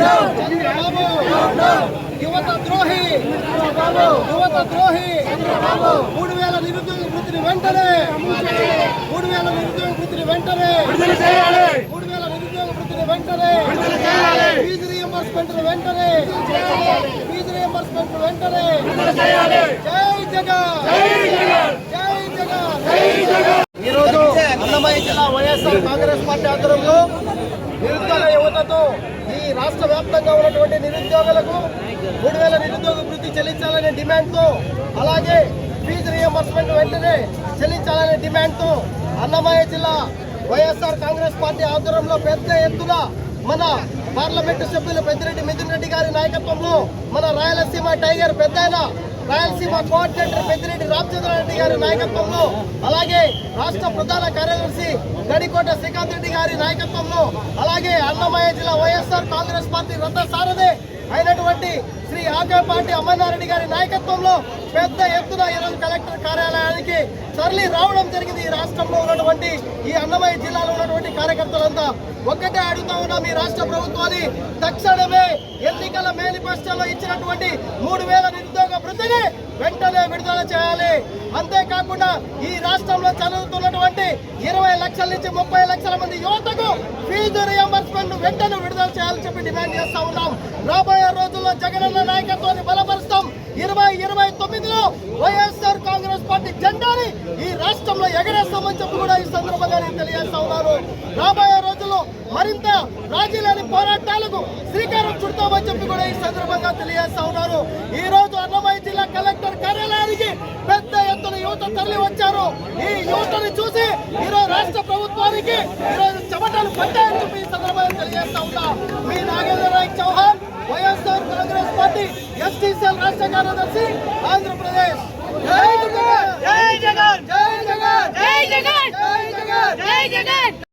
చంద్రబాబు యువత ద్రోహి, యువత ద్రోహి. 3000 నిరుద్యోగ వృత్తిని వెంటనే, 3000 నిరుద్యోగ వృత్తిని వెంటనే, 3000 నిరుద్యోగ వృత్తిని వెంటనే, ఫీజు రీయింబర్స్మెంట్ వెంటనే, ఫీజు రీయింబర్స్మెంట్ వెంటనే. జై జగన్, జై జగన్. ఈరోజు అన్నమయ్య జిల్లా వైఎస్ఆర్ కాంగ్రెస్ పార్టీ ఆధ్వర్యంలో నిరుద్యోగ యువతతో ఈ రాష్ట్ర వ్యాప్తంగా ఉన్నటువంటి నిరుద్యోగులకు 3000 నిరుద్యోగ వృత్తి చెల్లించాలనే డిమాండ్తో, అలాగే ఫీజు రీయింబర్స్మెంట్ వెంటనే చెల్లించాలనే డిమాండ్తో అన్నమయ్య జిల్లా వైఎస్ఆర్ కాంగ్రెస్ పార్టీ ఆధ్వర్యంలో పెద్ద ఎత్తున మన పార్లమెంటు సభ్యులు పెద్దిరెడ్డి మిథున్ రెడ్డి గారి నాయకత్వంలో, మన రాయలసీమ టైగర్ పెద్దయిన రాయలసీమ కోఆర్డినేటర్ పెద్దిరెడ్డి రామచంద్రారెడ్డి గారి నాయకత్వంలో, అలాగే రాష్ట్ర ప్రధాన కార్యదర్శి గడికోట శ్రీకాంత్ రెడ్డి గారి నాయకత్వంలో, అలాగే అన్నమయ్య జిల్లా వైఎస్ఆర్ కాంగ్రెస్ పార్టీ రథ సారథి అయినటువంటి శ్రీ ఆకేపాటి అమర్నారెడ్డి గారి నాయకత్వంలో పెద్ద ఎత్తున ఈరోజు కలెక్టర్ కార్యాలయానికి తరలి రావడం జరిగింది. ఈ రాష్ట్రంలో ఉన్నటువంటి, ఈ అన్నమయ్య జిల్లాలో ఉన్నటువంటి కార్యకర్తలంతా ఒక్కటే అడుగుతా ఉన్నాం, ఈ రాష్ట్ర ప్రభుత్వాన్ని తక్షణమే ఎన్నికల మేనిఫెస్టోలో ఇచ్చినటువంటి 3000 నిరుద్యోగ వృత్తిని వెంటనే విడుదల చేయాలి. అంతేకాకుండా ఈ రాష్ట్రంలో చదువుతున్నటువంటి 20 లక్షల నుంచి 30 లక్షల మంది యువతకు ఫీజు రియంబర్స్మెంట్ వెంటనే విడుదల చేయాలని చెప్పి డిమాండ్ చేస్తా ఉన్నాం. రాబోయే రోజుల్లో జగనన్న నాయకత్వాన్ని బలపరుస్తాం. 2029లో వైఎస్ఆర్ కాంగ్రెస్ పార్టీ జెండాని ఈ రాష్ట్రంలో ఎగరేస్తామని చెప్పి కూడా ఈ సందర్భంగా నేను తెలియజేస్తా ఉన్నాను. రాబోయే రోజుల్లో మరింత రాజీ లేని పోరాటాలకు శ్రీకారం చుడతామని చెప్పి కూడా ఈ సందర్భంగా తెలియజేస్తా ఉన్నారు. ఈ రోజు అన్నమయ్య జిల్లా కలెక్టర్ కార్యాలయానికి పెద్ద ఎత్తున యువత తరలి వచ్చారు. ఈ యువతని చూసి ఈరోజు రాష్ట్ర ప్రభుత్వానికి ఈరోజు చెమటలు పట్టాయని చెప్పి ఈ సందర్భంగా తెలియజేస్తా ఉన్నా. మీ నాగేంద్ర నాయక్ చౌహాన్, వైఎస్ఆర్ కాంగ్రెస్ పార్టీ ఎస్టీసీఎల్ రాష్ట్ర కార్యదర్శి, ఆంధ్రప్రదేశ్. జై జగన్, జై జగన్, జై జగన్, జై జగన్, జై జగన్, జై జగన్.